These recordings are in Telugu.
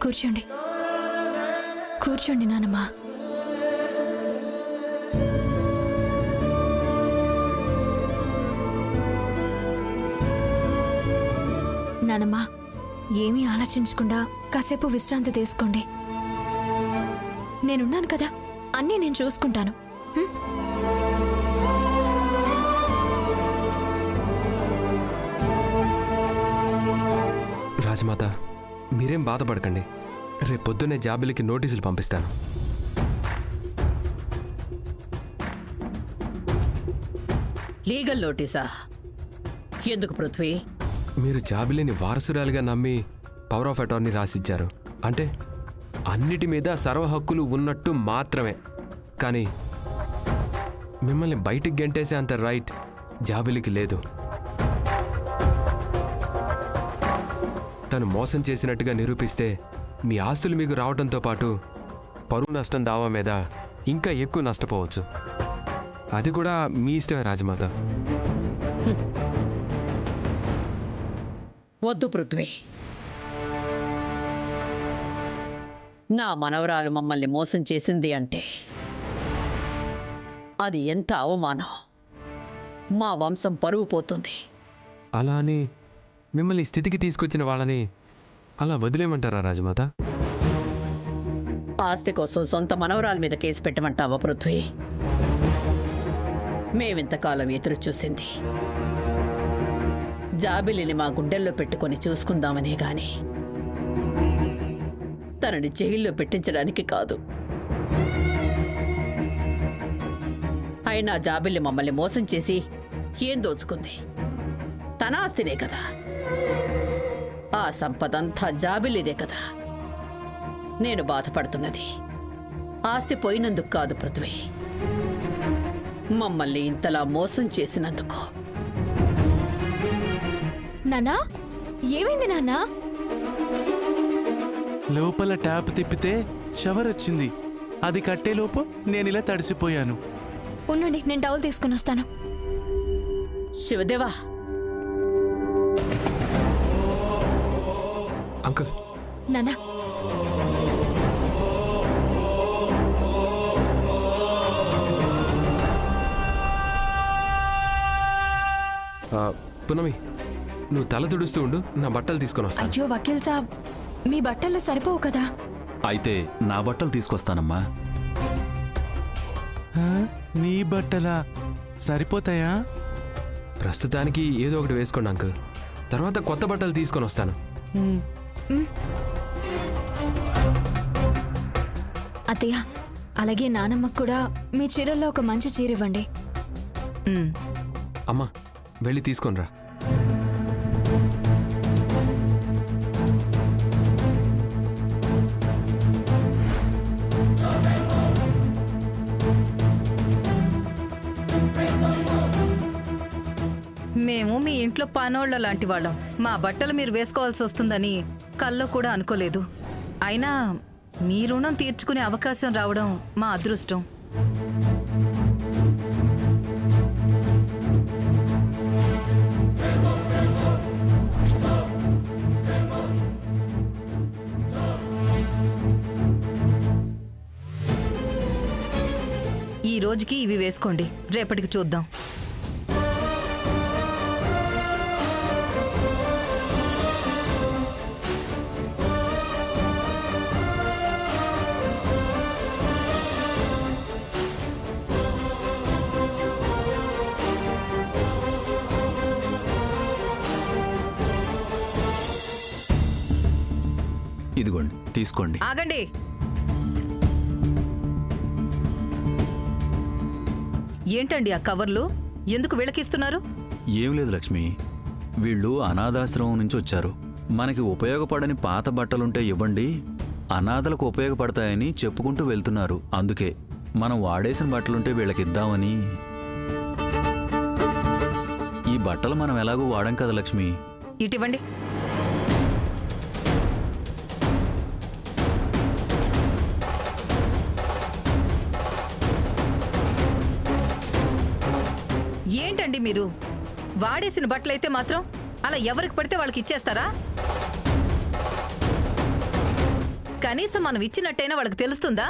కూర్చోండి కూర్చోండి నానమ్మ. నానమ్మ, ఏమీ ఆలోచించకుండా కాసేపు విశ్రాంతి తీసుకోండి. నేనున్నాను కదా, అన్నీ నేను చూసుకుంటాను. రాజమాత, మీరేం బాధపడకండి. రేపొద్దునే జాబిలికి నోటీసులు పంపిస్తాను. లీగల్ నోటీసా? ఎందుకు పృథ్వీ? మీరు జాబిలిని వారసురాలిగా నమ్మి పవర్ ఆఫ్ అటార్నీ రాసిచ్చారు. అంటే అన్నిటి మీద సర్వ హక్కులు ఉన్నట్టు మాత్రమే. కానీ మిమ్మల్ని బయటికి గెంటేసే అంత రైట్ జాబిలికి లేదు. తను మోసం చేసినట్టుగా నిరూపిస్తే మీ ఆస్తులు మీకు రావడంతో పాటు పరువు నష్టం దావా మీద ఇంకా ఎక్కువ నష్టపోవచ్చు. అది కూడా మీ ఇష్టమే రాజమాత. వద్దు పృథ్వీ. నా మనవరాలు మమ్మల్ని మోసం చేసింది అంటే అది ఎంత అవమానం. మా వంశం పరువు పోతుంది. అలా అని మిమ్మల్ని ఈ స్థితికి తీసుకొచ్చిన వాళ్ళని అలా వదిలేయమంటారా రాజమాత? ఆస్తి కోసం సొంత మనవరాల మీద కేసు పెట్టమంటావా పృథ్వీ? మేమింతకాలం ఎదురు చూసింది జాబిలిని మా గుండెల్లో పెట్టుకొని చూసుకుందామనే గాని తనని జైల్లో పెట్టించడానికి కాదు. అయినా జాబిల్లి మమ్మల్ని మోసం చేసి ఏం దోచుకుంది? తన ఆస్తినే కదా. ఆ సంపదంతా జాబిలిదే కదా. నేను బాధపడుతున్నది ఆస్తి పోయినందుకు కాదు పృథ్వీ, మమ్మల్ని ఇంతలా మోసం చేసినందుకు. నాన్నా, ఏమైంది నాన్నా? లోపల ట్యాప్ తిప్పితే షవర్ వచ్చింది. అది కట్టేలోపు నేనిలా తడిసిపోయాను. ఉండండి, నేను టవల్ తీసుకుని వస్తాను. శివదేవా, అంకుల్. నాన్నా, పునమి, నువ్వు తల తుడుస్తూ ఉండు, నా బట్టలు తీసుకొని వస్తాను. అయ్యో వకీల్ సాబ్, మీ బట్టలు సరిపోవు కదా. అయితే నా బట్టలు తీసుకొస్తానమ్మా. నీ బట్టలా సరిపోతాయా? ప్రస్తుతానికి ఏదో ఒకటి వేసుకోండి అంకుల్. తర్వాత కొత్త బట్టలు తీసుకొని వస్తాను. అత్తయ్య, అలాగే నానమ్మకు కూడా మీ చీరల్లో ఒక మంచి చీర ఇవ్వండి. అమ్మా, వెళ్ళి తీసుకొని రా. మేము మీ ఇంట్లో పనోళ్ళ లాంటి వాళ్ళం. మా బట్టలు మీరు వేసుకోవాల్సి వస్తుందని కల్లో కూడా అనుకోలేదు. అయినా మీ రుణం తీర్చుకునే అవకాశం రావడం మా అదృష్టం. ఈ రోజుకి ఇవి వేసుకోండి, రేపటికి చూద్దాం. ఇదిగోండి, తీసుకోండి. ఆగండి. ఏంటండి ఆ కవర్లు? ఎందుకు వీళ్ళకిస్తున్నారు? ఏం లేదు లక్ష్మి, వీళ్ళు అనాథాశ్రమం నుంచి వచ్చారు. మనకి ఉపయోగపడని పాత బట్టలుంటే ఇవ్వండి, అనాథలకు ఉపయోగపడతాయని చెప్పుకుంటూ వెళ్తున్నారు. అందుకే మనం వాడేసిన బట్టలుంటే వీళ్ళకిద్దామని. ఈ బట్టలు మనం ఎలాగూ వాడం కదా లక్ష్మి. ఇటివ్వండి. ఏంటండి మీరు? వాడేసిన బట్టలైతే మాత్రం అలా ఎవరికి పడితే వాళ్ళకి ఇచ్చేస్తారా? కనీసం మనం ఇచ్చినట్టయినా వాళ్ళకి తెలుస్తుందా?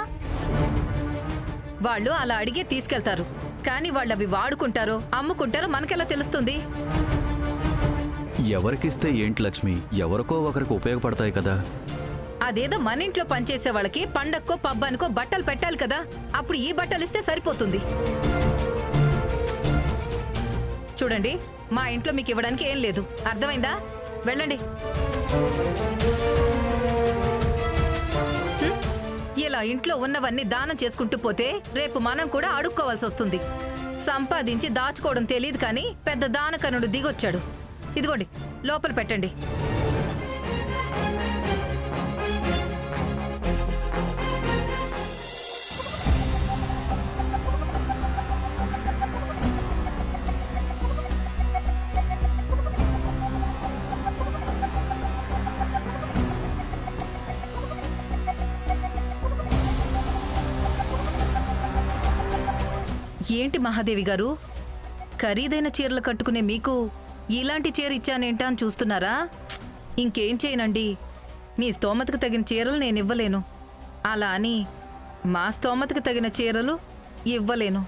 వాళ్ళు అలా అడిగే తీసుకెళ్తారు, కానీ వాళ్ళు అవి వాడుకుంటారో అమ్ముకుంటారో మనకెలా తెలుస్తుంది? ఎవరికిస్తే ఏంటి లక్ష్మి, ఎవరికో ఒకరికి ఉపయోగపడతాయి కదా. అదేదో మన ఇంట్లో పనిచేసే వాళ్ళకి పండక్కో పబ్బానికో బట్టలు పెట్టాలి కదా, అప్పుడు ఈ బట్టలు ఇస్తే సరిపోతుంది. చూడండి, మా ఇంట్లో మీకు ఇవ్వడానికి ఏం లేదు, అర్థమైందా? వెళ్ళండి. హ్మ్? ఇలా ఇంట్లో ఉన్నవన్నీ దానం చేసుకుంటూ పోతే రేపు మనం కూడా అడుక్కోవాల్సి వస్తుంది. సంపాదించి దాచుకోవడం తెలియదు కానీ పెద్ద దానకనుడు దిగొచ్చాడు. ఇదిగోండి, లోపల పెట్టండి. ఏంటి మహాదేవి గారు, ఖరీదైన చీరలు కట్టుకునే మీకు ఇలాంటి చీర ఇచ్చానేంటా అని చూస్తున్నారా? ఇంకేం చేయనండి, మీ స్తోమతకు తగిన చీరలు నేను ఇవ్వలేను. అలా అని మా స్తోమతకు తగిన చీరలు ఇవ్వలేను.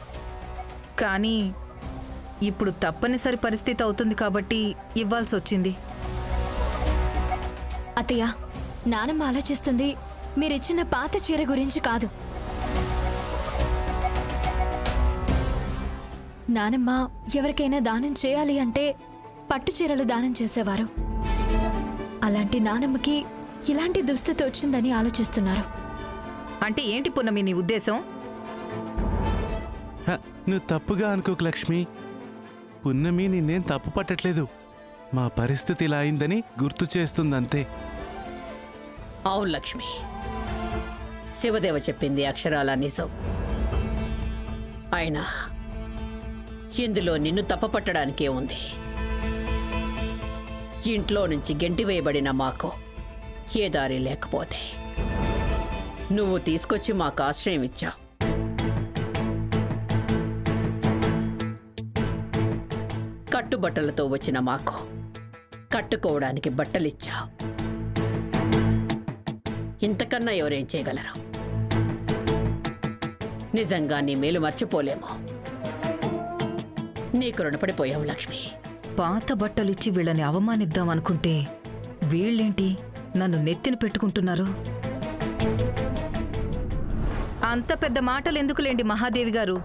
కానీ ఇప్పుడు తప్పనిసరి పరిస్థితి అవుతుంది కాబట్టి ఇవ్వాల్సి వచ్చింది. అత్తయ్య, నానమ్మ ఆలోచిస్తుంది మీరిచ్చిన పాత చీర గురించి కాదు. నానమ్మ ఎవరికైనా దానం చేయాలి అంటే పట్టు చీరలు దానం చేసేవారు. అలాంటి నానమ్మకి ఇలాంటి దుస్థితి వచ్చిందని ఆలోచిస్తున్నారు. అంటే ఏంటి పున్నమి నీ ఉద్దేశం? హ, నువ్వు తప్పుగా అనుకోకు లక్ష్మి. పున్నమి నిన్నేం తప్పు పట్టట్లేదు. మా పరిస్థితి ఇలా అయిందని గుర్తు చేస్తుందంతే. అవును లక్ష్మి, శివదేవ చెప్పింది అక్షరాల నిజం. అయినా ఇందులో నిన్ను తప్పపట్టడానికే ఉంది. ఇంట్లో నుంచి గెంటివేయబడిన మాకు ఏ దారి లేకపోతే నువ్వు తీసుకొచ్చి మాకు ఆశ్రయం ఇచ్చావు. కట్టుబట్టలతో వచ్చిన మాకు కట్టుకోవడానికి బట్టలిచ్చావు. ఇంతకన్నా ఎవరేం చేయగలరు? నిజంగా నీ మేలు మర్చిపోలేము. నీకు రుణపడిపోయావు లక్ష్మి. పాత బట్టలిచ్చి వీళ్ళని అవమానిద్దాం అనుకుంటే వీళ్ళేంటి నన్ను నెత్తిన పెట్టుకుంటున్నారు? అంత పెద్ద మాటలు ఎందుకులేండి మహాదేవి గారు.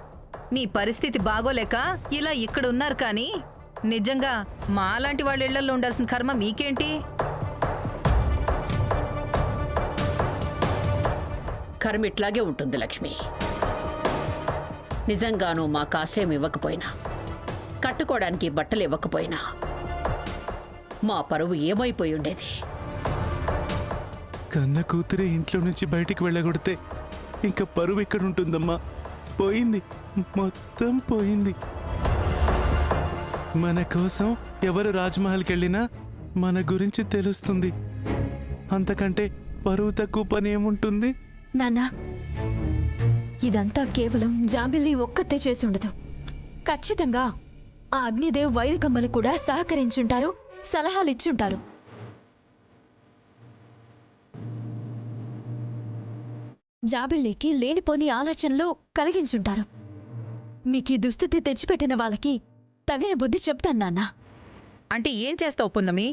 మీ పరిస్థితి బాగోలేక ఇలా ఇక్కడ ఉన్నారు, కానీ నిజంగా మాలాంటి వాళ్ళ ఇళ్లలో ఉండాల్సిన కర్మ మీకేంటి? కర్మ ఇట్లాగే ఉంటుంది లక్ష్మి. నిజంగానూ మాకు ఆశ్రయం ఇవ్వకపోయినా, కట్టుకోవడానికి బట్టలు ఇవ్వకపోయినా మా పరువు ఏమైపోయి ఉండేది? కన్న కూతురే ఇంట్లో నుంచి బయటికి వెళ్ళగొడితే ఇంకా పరువు ఎక్కడుంటుందమ్మా? పోయింది, మొత్తం పోయింది. మన కోసం ఎవరు రాజ్మహల్కి వెళ్ళినా మన గురించి తెలుస్తుంది. అంతకంటే పరువు తక్కువ పని ఏముంటుంది? నాన్నా, ఇదంతా కేవలం జాబిల్లి ఒక్కతే చేసి ఉండదు. ఖచ్చితంగా ఆ అగ్నిదేవ్ వైదికమ్మలు కూడా సహకరించుంటారు, సలహాలు ఇచ్చుంటారు. జాబిల్లికి లేనిపోని ఆలోచనలు కలిగించుంటారు. మీకు ఈ దుస్థితి తెచ్చిపెట్టిన వాళ్ళకి తగిన బుద్ధి చెప్తాను నాన్నా. అంటే ఏం చేస్తావు పున్నమి?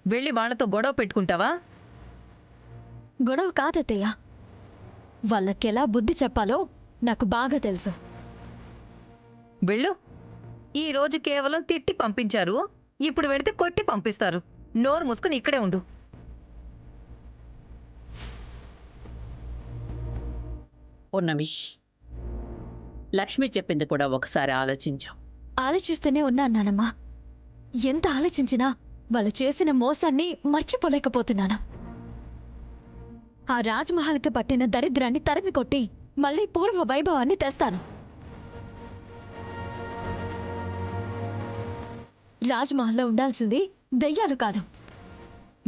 వెళ్ళి వాళ్ళతో గొడవ పెట్టుకుంటావా? గొడవ కాదత్తయ్య, వాళ్ళకెలా బుద్ధి చెప్పాలో నాకు బాగా తెలుసు. వెళ్ళు. ఈ రోజు కేవలం తిట్టి పంపించారు, ఇప్పుడు వెడితే కొట్టి పంపిస్తారు. నోరు మూసుకుని ఇక్కడే ఉండు. ఉన్నమి, లక్ష్మి చెప్పింది కూడా ఒకసారి ఆలోచించాం. ఆలోచిస్తూనే ఉన్నాను నానమ్మా. ఎంత ఆలోచించినా వాళ్ళు చేసిన మోసాన్ని మర్చిపోలేకపోతున్నాను. ఆ రాజ్మహల్కి పట్టిన దరిద్రాన్ని తరిమి కొట్టి మళ్ళీ పూర్వ వైభవాన్ని తెస్తాను. రాజ్మహల్లో ఉండాల్సింది దెయ్యాలు కాదు,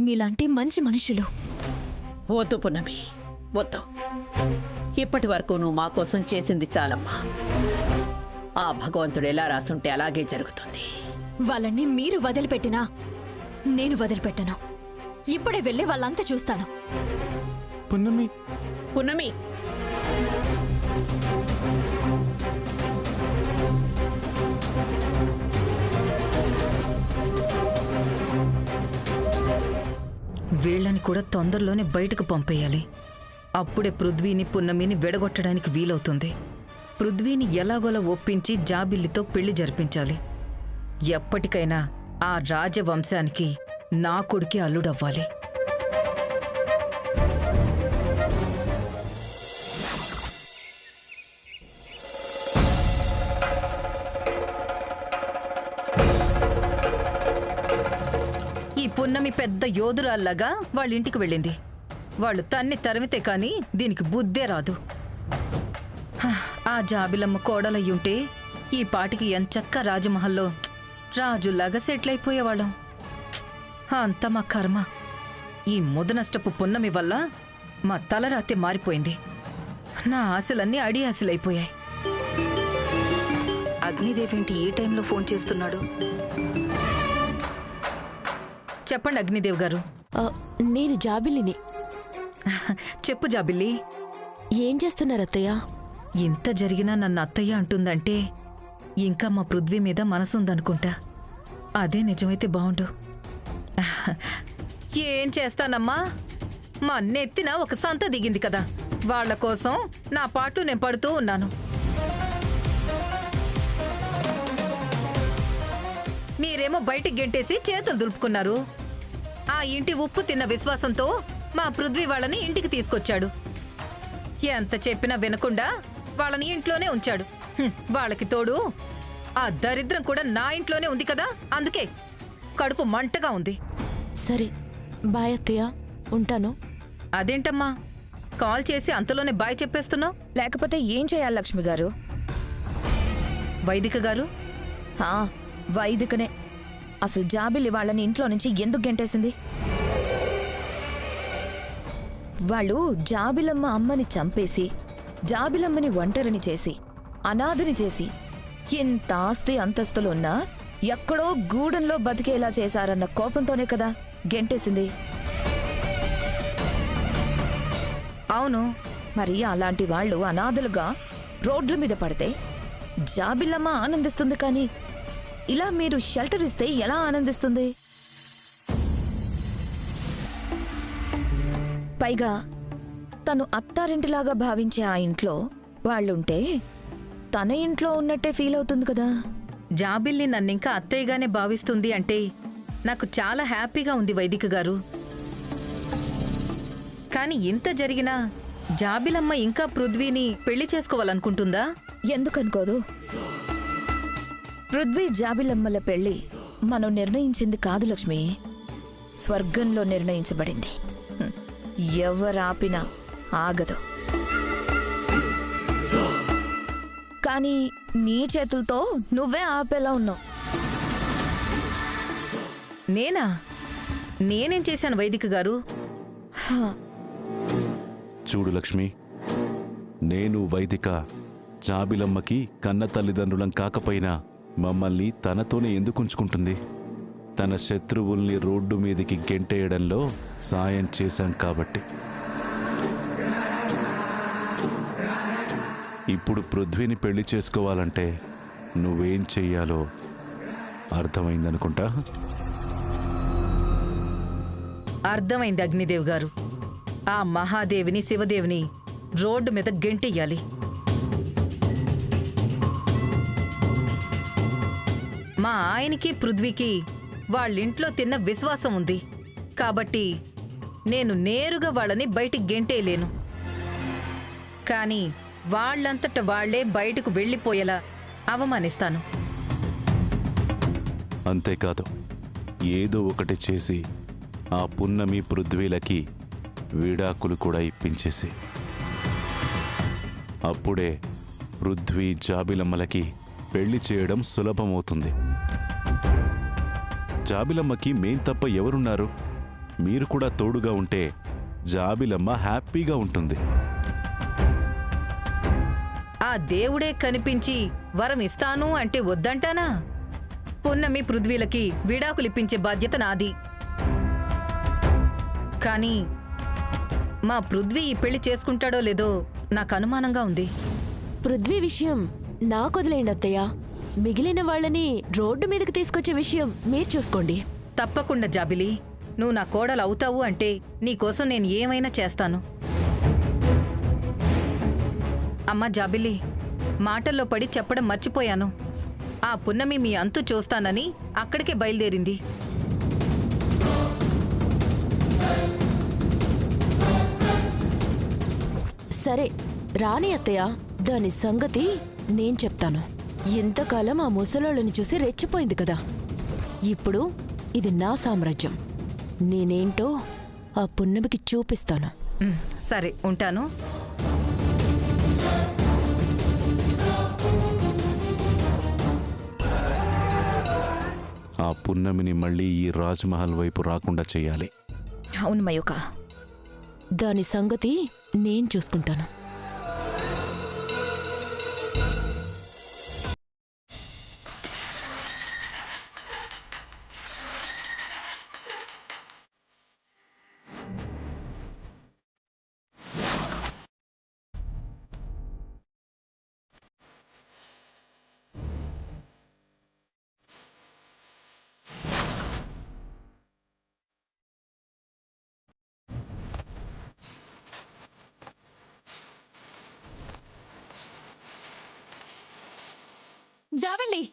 మీలాంటి మంచి మనుషులు. వద్దు పున్నమి, వద్దు. ఇప్పటి వరకు నువ్వు మా కోసం చేసింది చాలమ్మా. ఆ భగవంతుడు ఎలా రాసుంటే అలాగే జరుగుతుంది. వాళ్ళని మీరు వదిలిపెట్టినా నేను వదిలిపెట్టను. ఇప్పుడే వెళ్ళి వాళ్ళంతా చూస్తాను. పున్నమి పున్నమి, వీళ్ళని కూడా తొందరలోనే బయటకు పంపేయాలి. అప్పుడే పృథ్వీని పున్నమిని విడగొట్టడానికి వీలవుతుంది. పృథ్వీని ఎలాగోలా ఒప్పించి జాబిల్లితో పెళ్లి జరిపించాలి. ఎప్పటికైనా ఆ రాజవంశానికి నా కొడుకే అల్లుడవ్వాలి. ఈ పున్నమి పెద్ద యోధురాల్లాగా వాళ్ళ ఇంటికి వెళ్ళింది. వాళ్ళు తన్ని తరిమితే కాని దీనికి బుద్ధే రాదు. హ, ఆ జాబిలమ్మ కోడలయ్యుంటే ఈ పాటికి ఎంచక్క రాజమహల్లో రాజుల్లాగా సెటిల్ అయిపోయేవాళ్ళం. అంత మా కర్మ. ఈ ముదనష్టపు పున్నమి వల్ల మా తలరాతే మారిపోయింది. నా ఆశలన్నీ అడి ఆశలైపోయాయి. అగ్నిదేవేంటి ఈ టైంలో ఫోన్ చేస్తున్నాడు? చెప్పండి అగ్నిదేవ్ గారు. నేను జాబిలిని. చెప్పు జాబిల్లి. ఏం చేస్తున్నారు అత్తయ్య? ఇంత జరిగినా నన్ను అత్తయ్య అంటుందంటే ఇంకా మా పృథ్వీ మీద మనసుందనుకుంటా. అదే నిజమైతే బావుండు. ఏం చేస్తానమ్మా, మా నెత్తిన ఒక సంత దిగింది కదా, వాళ్ళ కోసం నా పాటు నేను పడుతూ ఉన్నాను. మీరేమో బయటికి గెంటేసి చేతులు దులుపుకున్నారు. ఆ ఇంటి ఉప్పు తిన్న విశ్వాసంతో మా పృథ్వీ వాళ్ళని ఇంటికి తీసుకొచ్చాడు. ఎంత చెప్పినా వినకుండా వాళ్ళని ఇంట్లోనే ఉంచాడు. వాళ్ళకి తోడు ఆ దరిద్రం కూడా నా ఇంట్లోనే ఉంది కదా, అందుకే కడుపు మంటగా ఉంది. సరే బాయ్ అత్తయ్య, ఉంటాను. అదేంటమ్మా కాల్ చేసి అంతలోనే బాయ్ చెప్పేస్తున్నావు? లేకపోతే ఏం చేయాలి లక్ష్మి గారు? వైదిక గారు, వైదికనే. అసలు జాబిలి వాళ్ళని ఇంట్లో నుంచి ఎందుకు గెంటేసింది? వాళ్ళు జాబిలమ్మ అమ్మని చంపేసి జాబిలమ్మని ఒంటరిని చేసి అనాథని చేసి ఇంత ఆస్తి అంతస్తులున్నా ఎక్కడో గూడెంలో బతికేలా చేశారన్న కోపంతోనే కదా గెంటేసింది. అవును. మరి అలాంటి వాళ్ళు అనాథలుగా రోడ్ల మీద పడితే జాబిలమ్మ ఆనందిస్తుంది, కానీ ఇలా మీరు షెల్టర్ ఇస్తే ఎలా ఆనందిస్తుంది? పైగా తను అత్తారింటిలాగా భావించే ఆ ఇంట్లో వాళ్ళుంటే తన ఇంట్లో ఉన్నట్టే ఫీల్ అవుతుంది కదా. జాబిల్లి నన్నింకా అత్తయ్యగానే భావిస్తుంది అంటే నాకు చాలా హ్యాపీగా ఉంది వైదిక గారు. కానీ ఇంత జరిగినా జాబిలమ్మ ఇంకా పృథ్వీని పెళ్లి చేసుకోవాలనుకుంటుందా? ఎందుకనుకోదు? పృథ్వీ జాబిలమ్మల పెళ్లి మనం నిర్ణయించింది కాదు లక్ష్మి, స్వర్గంలో నిర్ణయించబడింది. ఎవరాపినా ఆగదు. కానీ నీ చేతులతో నువ్వే ఆపేలా ఉన్నావు. నేనా? నేనేం చేశాను వైదిక గారు? చూడు లక్ష్మి, నేను వైదిక జాబిలమ్మకి కన్న తల్లిదండ్రులం కాకపోయినా మమ్మల్ని తనతోనే ఎందుకు ఉంచుకుంటుంది? తన శత్రువుల్ని రోడ్డు మీదకి గెంటేయడంలో సాయం చేశాం కాబట్టి. ఇప్పుడు పృథ్వీని పెళ్లి చేసుకోవాలంటే నువ్వేం చెయ్యాలో అర్థమైందనుకుంటా. అర్థమైంది అగ్నిదేవ్ గారు. ఆ మహాదేవిని శివదేవిని రోడ్డు మీద గెంటెయ్యాలి. మా ఆయనకి పృథ్వీకి వాళ్ళింట్లో తిన్న విశ్వాసం ఉంది కాబట్టి నేను నేరుగా వాళ్ళని బయటికి గెంటేయలేను. కానీ వాళ్ళంతట వాళ్లే బయటకు వెళ్ళిపోయేలా అవమానిస్తాను. అంతేకాదు, ఏదో ఒకటి చేసి ఆ పున్నమి పృథ్వీలకి విడాకులు కూడా ఇప్పించేసి అప్పుడే పృథ్వీ జాబిలమ్మలకి పెళ్లి చేయడం సులభమవుతుంది. జాబిలమ్మకి మేం తప్ప ఎవరున్నారు? మీరు కూడా తోడుగా ఉంటే జాబిలమ్మ హ్యాపీగా ఉంటుంది. ఆ దేవుడే కనిపించి వరం ఇస్తాను అంటే వద్దంటానా? పున్నమి పృథ్వీలకి విడాకులిప్పించే బాధ్యత నాది. కానీ మా పృథ్వీ ఈ పెళ్లి చేసుకుంటాడో లేదో నాకు అనుమానంగా ఉంది. పృథ్వీ విషయం నాకు వదిలేయండి అత్తయ్య. మిగిలిన వాళ్ళని రోడ్డు మీదకి తీసుకొచ్చే విషయం మీరు చూసుకోండి. తప్పకుండా జాబిలి, నువ్వు నా కోడలు అవుతావు అంటే నీకోసం నేను ఏమైనా చేస్తాను. అమ్మా జాబిలి, మాటల్లో పడి చెప్పడం మర్చిపోయాను. ఆ పున్నమి మీ అంతు చూస్తానని అక్కడికే బయలుదేరింది. సరే రాని అత్తయ్య, దాని సంగతి నేను చెప్తాను. ఇంతకాలం ఆ ముసలోళ్ళని చూసి రెచ్చిపోయింది కదా, ఇప్పుడు ఇది నా సామ్రాజ్యం. నేనేంటో ఆ పున్నమికి చూపిస్తాను. సరే ఉంటాను. ఆ పున్నమిని మళ్ళీ ఈ రాజ్మహల్ వైపు రాకుండా చెయ్యాలి. అవును మయూక. దాని సంగతి నేను చూసుకుంటాను. జాబిల్లి,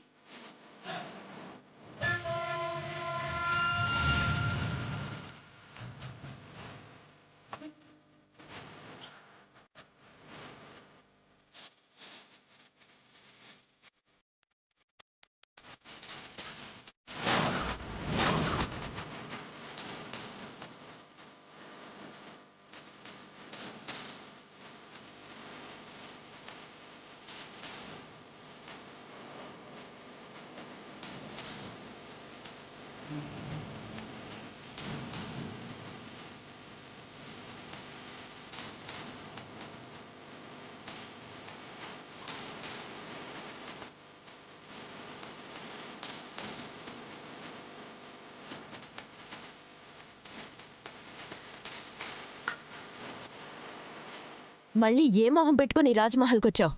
మళ్ళీ ఏ మొహం పెట్టుకుని రాజ్మహల్కొచ్చావు?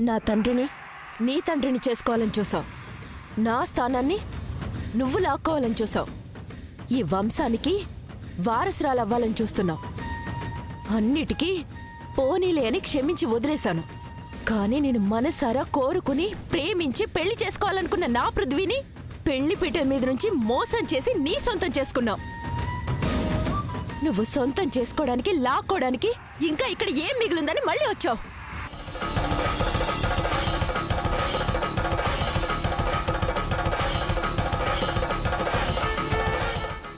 నా తండ్రిని నీ తండ్రిని చేసుకోవాలని చూసావు. నా స్థానాన్ని నువ్వు లాక్కోవాలని చూసావు. ఈ వంశానికి వారసురాలవ్వాలని చూస్తున్నావు. అన్నిటికీ పోనీలే అని క్షమించి వదిలేశాను. కానీ నేను మనసారా కోరుకుని ప్రేమించి పెళ్లి చేసుకోవాలనుకున్న నా పృథ్వీని పెళ్లి పీట మీద నుంచి మోసం చేసి నీ సొంతం చేసుకున్నావు. నువ్వు సొంతం చేసుకోవడానికి లాక్కోవడానికి ఇంకా ఇక్కడ ఏం మిగిలిందని మళ్ళీ వచ్చావు.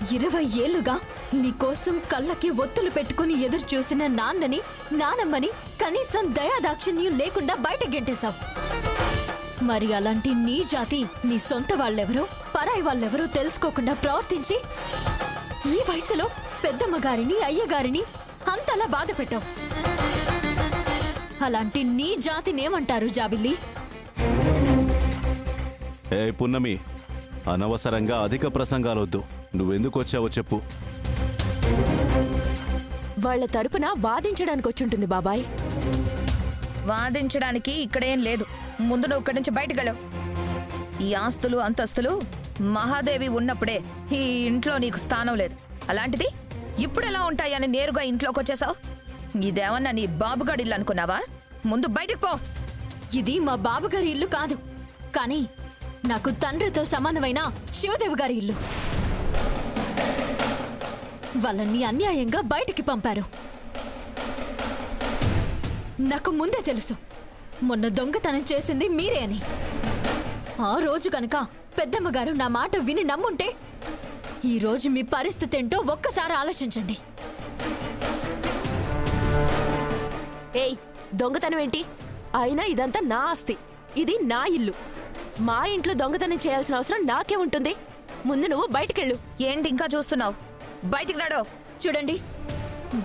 20 ఏళ్లుగా నీకోసం కళ్ళకి ఒత్తులు పెట్టుకుని ఎదురు చూసిన నాన్నని నానమ్మని కనీసం దయాదాక్షిణ్యం లేకుండా బయట గెంటేశావు. మరి అలాంటి నీ జాతి నీ సొంత వాళ్ళెవరో పరాయి వాళ్ళెవరో తెలుసుకోకుండా ప్రవర్తించి ఈ వయసులో పెద్దమ్మగారిని అయ్యగారిని అంతలా బాధ పెట్టావు. అలాంటి నీ జాతినేమంటారు జాబిల్లి? ఏ పున్నమి, అనవసరంగా అధిక ప్రసంగాలొద్దు. నువ్వెందుకు వచ్చావో చెప్పు. వాళ్ల తరపున వాదించడానికి వచ్చుంటుంది బాబాయ్. వాదించడానికి ఇక్కడేం లేదు. ముందు నువ్వు ఇక్కడి నుంచి బయటకెళ్ళవు. ఈ ఆస్తులు అంతస్తులు మహాదేవి ఉన్నప్పుడే ఈ ఇంట్లో నీకు స్థానం లేదు. అలాంటిది ఇప్పుడెలా ఉంటాయని నేరుగా ఇంట్లోకి వచ్చేసావు. ఇదేమన్నా నీ బాబుగాడి ఇల్లు అనుకున్నావా? ముందు బయటికి పో. ఇది మా బాబుగారి ఇల్లు కాదు, కానీ నాకు తండ్రితో సమానమైన శివదేవి గారి ఇల్లు. వాళ్ళని అన్యాయంగా బయటికి పంపారు. నాకు ముందే తెలుసు మొన్న దొంగతనం చేసింది మీరే అని. ఆ రోజు కనుక పెద్దమ్మగారు నా మాట విని నమ్ముంటే ఈ రోజు మీ పరిస్థితి ఏంటో ఒక్కసారి ఆలోచించండి. ఏయ్, దొంగతనం ఏంటి? అయినా ఇదంతా నా ఆస్తి, ఇది నా ఇల్లు. మా ఇంట్లో దొంగతనం చేయాల్సిన అవసరం నాకే ఉంటుంది. ముందు నువ్వు బయటికెళ్ళు. ఏంటి ఇంకా చూస్తున్నావు? బయటికి నడో. చూడండి,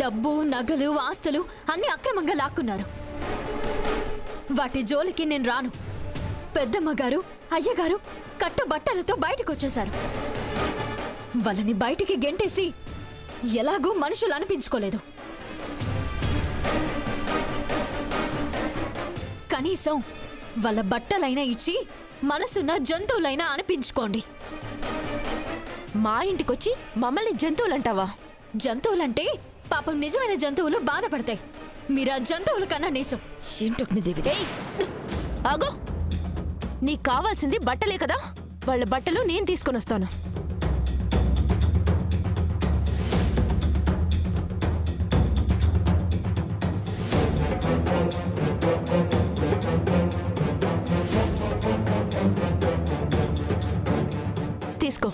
డబ్బు నగలు ఆస్తులు అన్ని అక్రమంగా లాక్కున్నారు. వాటి జోలికి నేను రాను. పెద్దమ్మగారు అయ్యగారు కట్టుబట్టలతో బయటకొచ్చేశారు. వాళ్ళని బయటికి గెంటేసి ఎలాగూ మనుషులు అనిపించుకోలేదు. కనీసం వాళ్ళ బట్టలైనా ఇచ్చి మనసున్న జంతువులైనా అనిపించుకోండి. మా ఇంటికొచ్చి మమ్మల్ని జంతువులంటావా? జంతువులంటే పాపం నిజమైన జంతువులు బాధపడతాయి. మీరా జంతువుల కన్నా నీచం. ఏయ్, ఆగు. నీకు కావాల్సింది బట్టలే కదా, వాళ్ళ బట్టలు నేను తీసుకొని వస్తాను. తీసుకో.